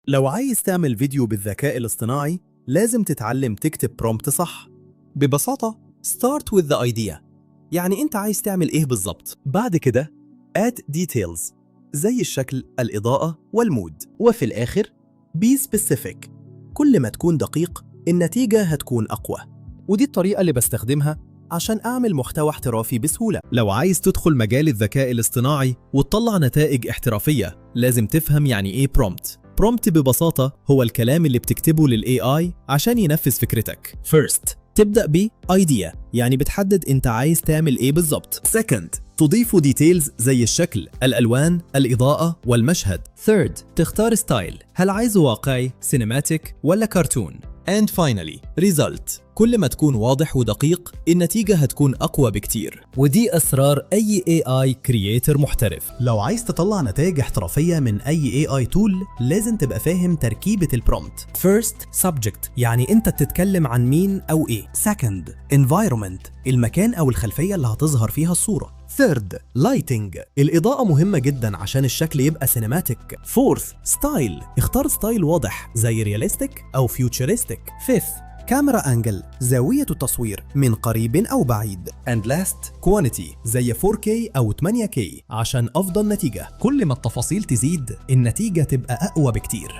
لو عايز تعمل فيديو بالذكاء الاصطناعي لازم تتعلم تكتب برومبت صح. ببساطة start with the idea، يعني انت عايز تعمل ايه بالظبط. بعد كده add details زي الشكل، الإضاءة والمود. وفي الآخر be specific، كل ما تكون دقيق النتيجة هتكون أقوى. ودي الطريقة اللي بستخدمها عشان أعمل محتوى احترافي بسهولة. لو عايز تدخل مجال الذكاء الاصطناعي وتطلع نتائج احترافية لازم تفهم يعني ايه برومبت. برومبت ببساطة هو الكلام اللي بتكتبه لل AI عشان ينفذ فكرتك. First تبدأ ب idea، يعني بتحدد انت عايز تعمل ايه بالظبط. Second تضيفوا details زي الشكل، الألوان، الإضاءة والمشهد. Third تختار ستايل، هل عايزه واقعي، سينماتيك ولا كرتون. And finally result، كل ما تكون واضح ودقيق النتيجة هتكون أقوى بكتير. ودي أسرار أي AI كرييتر محترف. لو عايز تطلع نتائج احترافية من أي AI tool لازم تبقى فاهم تركيبة البرومبت. First subject، يعني أنت بتتكلم عن مين أو إيه. Second environment، المكان أو الخلفية اللي هتظهر فيها الصورة. Third lighting، الإضاءة مهمة جدا عشان الشكل يبقى سينماتيك. Fourth style، اختار ستايل واضح زي رياليستيك أو فيوتشرستيك. Fifth كاميرا أنجل، زاوية التصوير من قريب أو بعيد. And last quantity، زي 4K أو 8K عشان أفضل نتيجة. كل ما التفاصيل تزيد النتيجة تبقى أقوى بكتير.